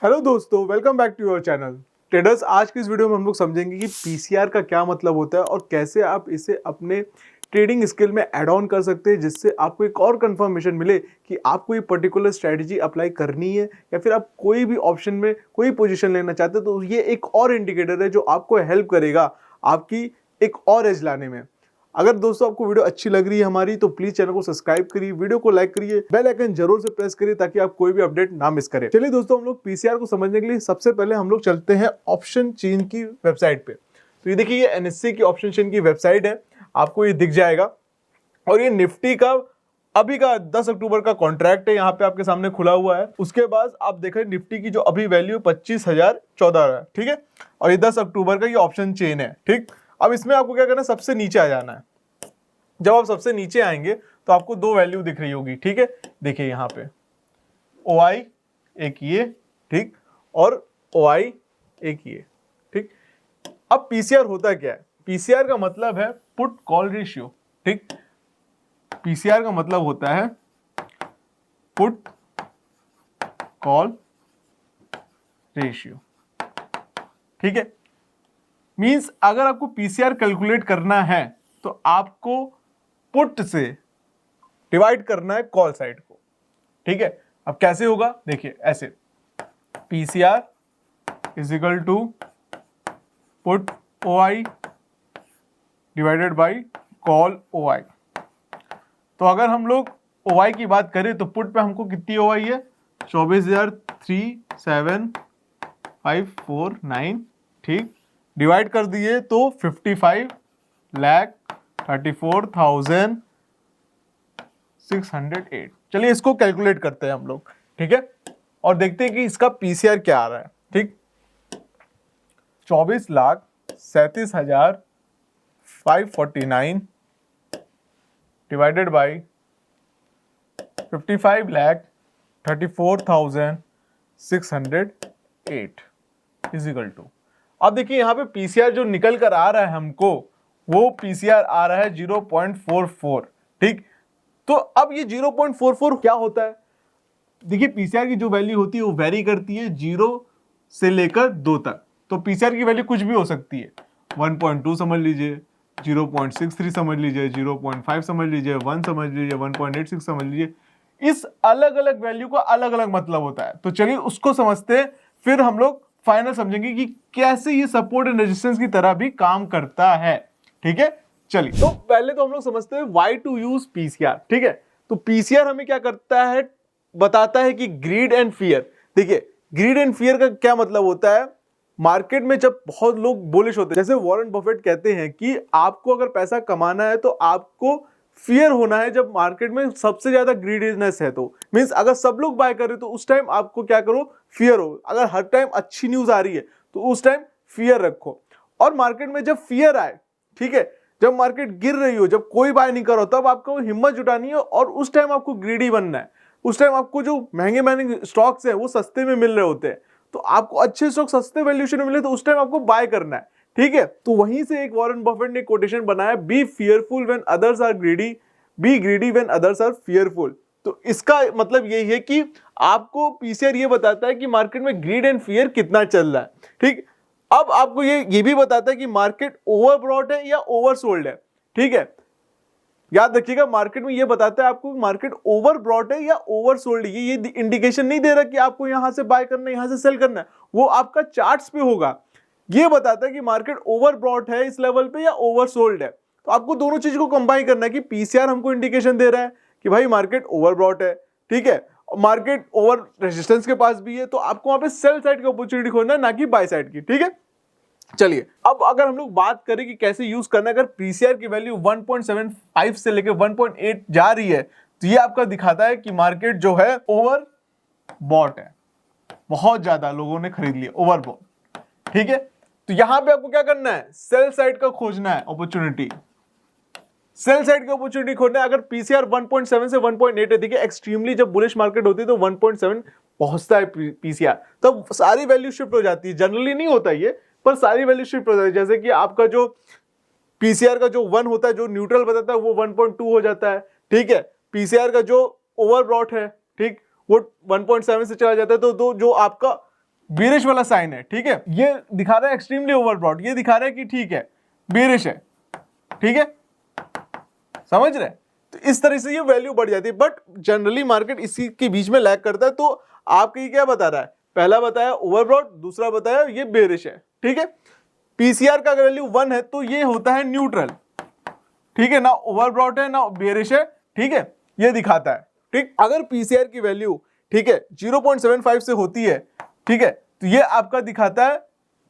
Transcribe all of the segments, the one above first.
Hello दोस्तों, welcome back to your channel traders. आज की इस वीडियो में हम लोग समझेंगे कि पीसीआर का क्या मतलब होता है और कैसे आप इसे अपने ट्रेडिंग स्किल में ऐड ऑन कर सकते हैं, जिससे आपको एक और कंफर्मेशन मिले कि आपको ये पर्टिकुलर स्ट्रैटेजी अप्लाई करनी है या फिर आप कोई भी ऑप्शन में कोई पोजीशन लेना चाहते हैं। तो ये एक और इंडिकेटर है जो आपको हेल्प करेगा आपकी एक और एज लाने में। अगर दोस्तों आपको वीडियो अच्छी लग रही है हमारी, तो प्लीज चैनल को सब्सक्राइब करिए, वीडियो को लाइक करिए, बेल आइकन जरूर से प्रेस करिए ताकि आप कोई भी अपडेट ना मिस करें। चलिए दोस्तों, हम लोग पीसीआर को समझने के लिए सबसे पहले हम लोग चलते हैं ऑप्शन चेन की वेबसाइट पे। तो ये देखिए, ये एनएससी की ऑप्शन चेन की वेबसाइट है, आपको ये दिख जाएगा। और ये निफ्टी का अभी का 10 अक्टूबर का कॉन्ट्रैक्ट है, यहाँ पे आपके सामने खुला हुआ है। उसके बाद आप देखें निफ्टी की जो अभी वैल्यू 25,014 है, ठीक है। और ये 10 अक्टूबर का ये ऑप्शन चेन है, ठीक। अब इसमें आपको क्या करना है, सबसे नीचे आ जाना है। जब आप सबसे नीचे आएंगे तो आपको दो वैल्यू दिख रही होगी, ठीक है। देखिए यहाँ पे OI एक ये, ठीक, और OI एक ये, ठीक। अब पीसीआर होता क्या है? पीसीआर का मतलब है पुट कॉल रेशियो, ठीक। पीसीआर का मतलब होता है पुट कॉल रेशियो, ठीक है। मींस अगर आपको पीसीआर कैलकुलेट करना है तो आपको पुट से डिवाइड करना है कॉल साइड को, ठीक है। अब कैसे होगा, देखिए ऐसे, PCR is equal to put OI divided by call OI। तो अगर हम लोग OI की बात करें तो पुट पे हमको कितनी OI है, 24,37549, ठीक। डिवाइड कर दिए तो 55,34,608। चलिए इसको कैलकुलेट करते हैं हम लोग, ठीक है, और देखते हैं कि इसका पीसीआर क्या आ रहा है, ठीक। 24,37,549 divided by 55,34,608 is equal to. अब देखिए यहाँ पे पीसीआर जो निकल कर आ रहा है हमको, वो पीसीआर आ रहा है 0.44, ठीक। तो अब ये 0.44 क्या होता है? देखिए पीसीआर की जो वैल्यू होती है वो वेरी करती है 0 से लेकर 2 तक। तो पीसीआर की वैल्यू कुछ भी हो सकती है, 1.2 समझ लीजिए, 0.63 समझ लीजिए, 0.5 समझ लीजिए, 1 समझ लीजिए, 1.86 समझ लीजिए। इस अलग अलग वैल्यू का अलग अलग मतलब होता है। तो चलिए उसको समझते हैं, फिर हम लोग फाइनल समझेंगे कि कैसे ये सपोर्ट एंड रेजिस्टेंस की तरह भी काम करता है, ठीक है। चलिए तो पहले तो हम लोग समझते हैं व्हाई टू यूज पीसीआर, ठीक है। तो पीसीआर हमें क्या करता है, बताता है कि ग्रीड एंड फियर। देखिए ग्रीड एंड फियर का क्या मतलब होता है, मार्केट में जब बहुत लोग बुलिश होते हैं, जैसे वॉरेन बफेट कहते हैं कि आपको अगर पैसा कमाना है तो आपको फियर होना है जब मार्केट में सबसे ज्यादा ग्रीडीनेस है। तो मींस अगर सब लोग बाय कर रहे तो उस टाइम आपको क्या करो, फियर हो। अगर हर टाइम अच्छी न्यूज आ रही है तो उस टाइम फियर रखो। और मार्केट में जब फियर आए, ठीक है, जब मार्केट गिर रही हो, जब कोई बाय नहीं कर रहा, तब आपको हिम्मत जुटानी है और उस टाइम आपको ग्रीडी बनना है। उस टाइम आपको जो महंगे महंगे स्टॉक्स हैं वो सस्ते में मिल रहे होते हैं, तो आपको अच्छे स्टॉक सस्ते वैल्यूएशन में मिले तो उस टाइम आपको बाय करना है, ठीक है। तो वहीं से एक वॉरेन बफेट ने कोटेशन बनाया, be fearful when others are greedy, be greedy when others are fearful. तो इसका मतलब यही है कि आपको पीसीआर ये बताता है कि मार्केट में ग्रीड एंड फियर कितना चल रहा है, ठीक। अब आपको ये भी बताता है कि मार्केट ओवरब्रॉट है या ओवरसोल्ड है, ठीक है। याद रखिएगा, मार्केट में ये बताता है आपको मार्केट ओवरब्रॉट है या ओवरसोल्ड है। ये इंडिकेशन नहीं दे रहा कि आपको यहां से बाय करना है, यहां से सेल करना है, वो आपका चार्ट्स पे होगा। ये बताता है कि मार्केट ओवरब्रॉट है इस लेवल पे या ओवरसोल्ड है। तो आपको दोनों चीज को कंबाइन करना है कि पीसीआर हमको इंडिकेशन दे रहा है कि भाई मार्केट ओवरब्रॉट है, ठीक है, मार्केट ओवर रेजिस्टेंस के पास भी है, तो आपको वहां पे सेल साइड की अपॉर्चुनिटी खोजना है, ना कि बाय साइड की, ठीक है। चलिए अब अगर हम लोग बात करें कि कैसे यूज करना है, अगर पीसीआर की वैल्यू 1.75 से लेकर 1.8 जा रही है तो ये आपका दिखाता है कि मार्केट जो है ओवर बॉट है, बहुत ज्यादा लोगों ने खरीद लिया, ओवर बॉट, ठीक है। तो यहां पे आपको क्या करना है, सेल साइड का खोजना है अपॉर्चुनिटी, सेल साइड की अपॉर्चुनिटी खोजना है। अगर पीसीआर 1.7 से 1.8 है, देखिए एक्सट्रीमली जब बुलिश मार्केट होती है तो 1.7 पहुंचता है पीसीआर, तब सारी वैल्यू शिफ्ट हो जाती है। जनरली नहीं होता ये, पर सारी वैल्यू शिफ्ट हो जाती है। जैसे कि आपका जो पीसीआर का जो 1 होता है, जो न्यूट्रल बताता है, वो 1.2 हो जाता है, ठीक है। पीसीआर का जो ओवरब्रॉट है, ठीक, वो 1.7 से चला जाता है, तो जो आपका बेरिश वाला साइन है, ठीक है। ये दिखा रहा है एक्सट्रीमली ओवरबॉट, ये दिखा रहा है कि ठीक है बेरिश है, ठीक है, समझ रहे। तो इस तरह से ये वैल्यू बढ़ जाती है, बट जनरली मार्केट इसी के बीच में लैग करता है। तो आपको ये क्या बता रहा है, पहला बताया ओवरबॉट, दूसरा बताया ये बेरिश है, ठीक है। पीसीआर का वैल्यू 1 है तो ये होता है न्यूट्रल, ठीक है, ना ओवरब्रॉट है ना बेरिश है, ठीक है, ये दिखाता है, ठीक। अगर पीसीआर की वैल्यू, ठीक है, 0.75 से होती है, ठीक है, तो ये आपका दिखाता है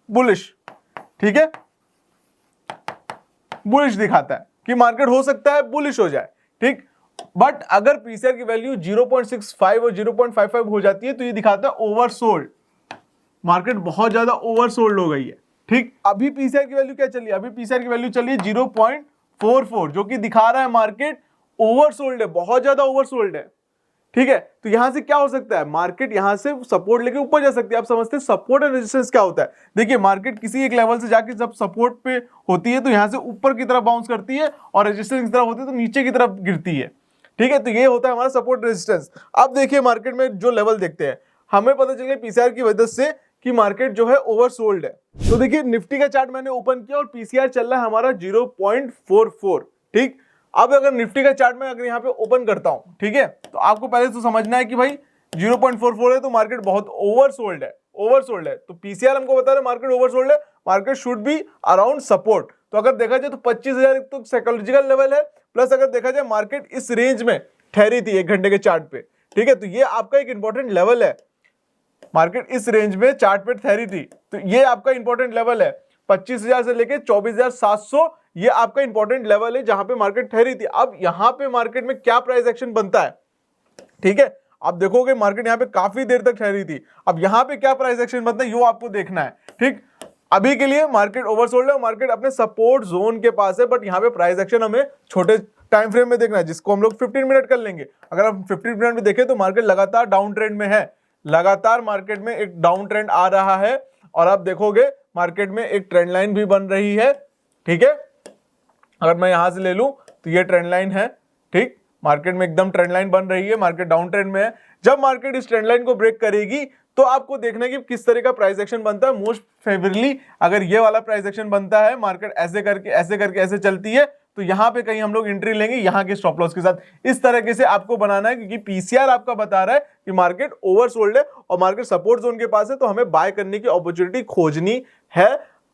बुलिश, ठीक है, बुलिश दिखाता है कि मार्केट हो सकता है बुलिश हो जाए, ठीक। बट अगर पीसीआर की वैल्यू 0.65 और 0.55 हो जाती है तो ये दिखाता है ओवरसोल्ड, मार्केट बहुत ज्यादा ओवरसोल्ड हो गई है, ठीक। अभी पीसीआर की वैल्यू क्या चली है, अभी पीसीआर की वैल्यू चली है 0.44, जो कि दिखा रहा है मार्केट ओवरसोल्ड है, बहुत ज्यादा ओवरसोल्ड है, ठीक है। तो यहां से क्या हो सकता है, मार्केट यहां से सपोर्ट लेके ऊपर जा सकती है। आप समझते हैं सपोर्ट एंड रेजिस्टेंस क्या होता है। देखिए मार्केट किसी एक लेवल से जाके जब सपोर्ट पे होती है तो यहां से ऊपर की तरफ बाउंस करती है, और रेजिस्टेंस की तरफ होती है तो नीचे की तरफ गिरती है, ठीक है। तो ये होता है हमारा सपोर्ट रेजिस्टेंस। अब देखिए मार्केट में जो लेवल देखते हैं, हमें पता चले पीसीआर की वजह से कि मार्केट जो है ओवरसोल्ड है। तो देखिए निफ्टी का चार्ट मैंने ओपन किया और पीसीआर चल रहा है हमारा 0.44, ठीक। अब अगर निफ्टी का चार्ट में अगर यहाँ पे ओपन करता हूं, ठीक है, तो आपको पहले तो समझना है कि भाई 0.44 है तो मार्केट बहुत ओवरसोल्ड है, ओवरसोल्ड है। तो पीसीआर हमको बता रहे मार्केट ओवरसोल्ड है, market should be around support. तो अगर देखा जाए तो 25,000 तो साइकोलॉजिकल लेवल है, प्लस अगर देखा जाए मार्केट इस रेंज में ठहरी थी 1 घंटे के चार्ट पे, ठीक है। तो ये आपका एक इंपॉर्टेंट लेवल है, मार्केट इस रेंज में चार्ट पे ठहरी थी, तो ये आपका इंपॉर्टेंट लेवल है। 25,000 से लेके 24,700 ये आपका इंपॉर्टेंट लेवल है जहां पे मार्केट ठहरी थी। अब यहां पे मार्केट में क्या प्राइस एक्शन बनता है, ठीक है, आप देखोगे मार्केट यहां पे काफी देर तक ठहरी थी। अब यहां पे क्या प्राइस एक्शन बनता है ये आपको देखना है, ठीक। अभी के लिए मार्केट ओवरसोल्ड है, मार्केट अपने सपोर्ट जोन के पास है, बट यहां पे प्राइस एक्शन हमें छोटे टाइम फ्रेम में देखना है, जिसको हम लोग 15 मिनट कर लेंगे। अगर हम 15 मिनट में देखें तो मार्केट लगातार डाउन ट्रेंड में है, लगातार मार्केट में एक डाउन ट्रेंड आ रहा है, और आप देखोगे मार्केट में एक ट्रेंड लाइन भी बन रही है, ठीक है। अगर मैं यहां से ले लूं तो ये ट्रेंड लाइन है, ठीक, मार्केट में एकदम ट्रेंड लाइन बन रही है, मार्केट डाउन ट्रेंड में है। जब मार्केट इस ट्रेंड लाइन को ब्रेक करेगी तो आपको देखना है कि किस तरह का प्राइस एक्शन बनता है। मोस्ट फेवरली अगर ये वाला प्राइस एक्शन बनता है, मार्केट ऐसे करके ऐसे करके ऐसे चलती है, तो यहां पे कहीं हम लोग एंट्री लेंगे यहां के स्टॉप लॉस के साथ। इस तरीके से आपको बनाना है, क्योंकि पीसीआर आपका बता रहा है कि मार्केट ओवरसोल्ड है और मार्केट सपोर्ट जोन के पास है, तो हमें बाय करने की अपॉर्चुनिटी खोजनी है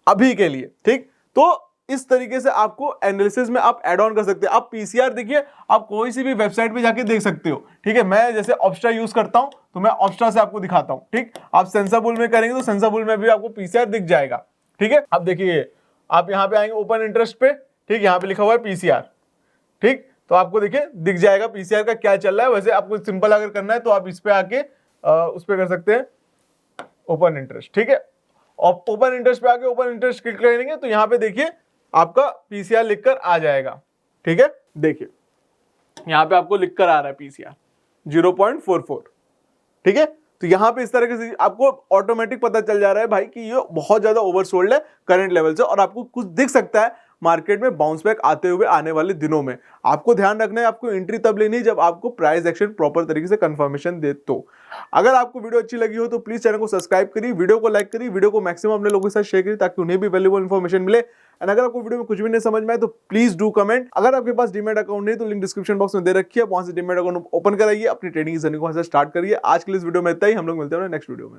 अभी के लिए, ठीक। तो इस तरीके से आपको एनालिसिस में आप ऐड ऑन कर सकते हैं। आप पीसीआर देखिए, आप कोई सी भी वेबसाइट पे जाके देख सकते हो, ठीक है। मैं जैसे ऑप्स्ट्रा यूज करता हूं तो मैं ऑप्स्ट्रा से आपको दिखाता हूं, ठीक। आप सेंसाबुल में करेंगे तो सेंसाबुल में भी आपको पीसीआर दिख जाएगा, ठीक है। अब देखिए आप यहां पे आएंगे ओपन इंटरेस्ट पे, ठीक, यहां पे लिखा हुआ है पीसीआर, ठीक, तो आपको देखिए दिख जाएगा पीसीआर का क्या चल रहा है। वैसे आपको सिंपल अगर करना है तो आप इस पे आके उस पे कर सकते हैं ओपन इंटरेस्ट, ठीक है। और ओपन इंटरेस्ट पे आके ओपन इंटरेस्ट क्लिक करेंगे तो यहां पे देखिए आपका पीसीआर लिखकर आ जाएगा, ठीक है। देखिए यहां पे आपको लिखकर आ रहा है पीसीआर 0.44, ठीक है। तो यहां पे इस तरह से आपको ऑटोमेटिक पता चल जा रहा है भाई कि ये बहुत ज्यादा ओवरसोल्ड है करंट लेवल से, और आपको कुछ दिख सकता है मार्केट में बाउंस बैक आते हुए आने वाले दिनों में। आपको ध्यान रखना है, आपको एंट्री तब लेनी है जब आपको प्राइस एक्शन प्रॉपर तरीके से कंफर्मेशन दे। तो अगर आपको वीडियो अच्छी लगी हो तो प्लीज चैनल को सब्सक्राइब करिए, वीडियो को लाइक करिए, वीडियो को मैक्सिमम अपने लोगों के साथ शेयर करिए ताकि उन्हें भी वैल्यूएबल इन्फॉर्मेशन मिले। एंड अगर आपको वीडियो में कुछ भी नहीं समझ में आए तो प्लीज डू कमेंट। अगर आपके पास डीमैट अकाउंट नहीं तो लिंक डिस्क्रिप्शन बॉक्स में दे रखी है, वहां से डीमैट अकाउंट ओपन कराइए, अपनी ट्रेडिंग जर्नी को वहां से स्टार्ट करिए। आज के लिए इस वीडियो में इतना ही, हम लोग मिलते हैं नेक्स्ट वीडियो में।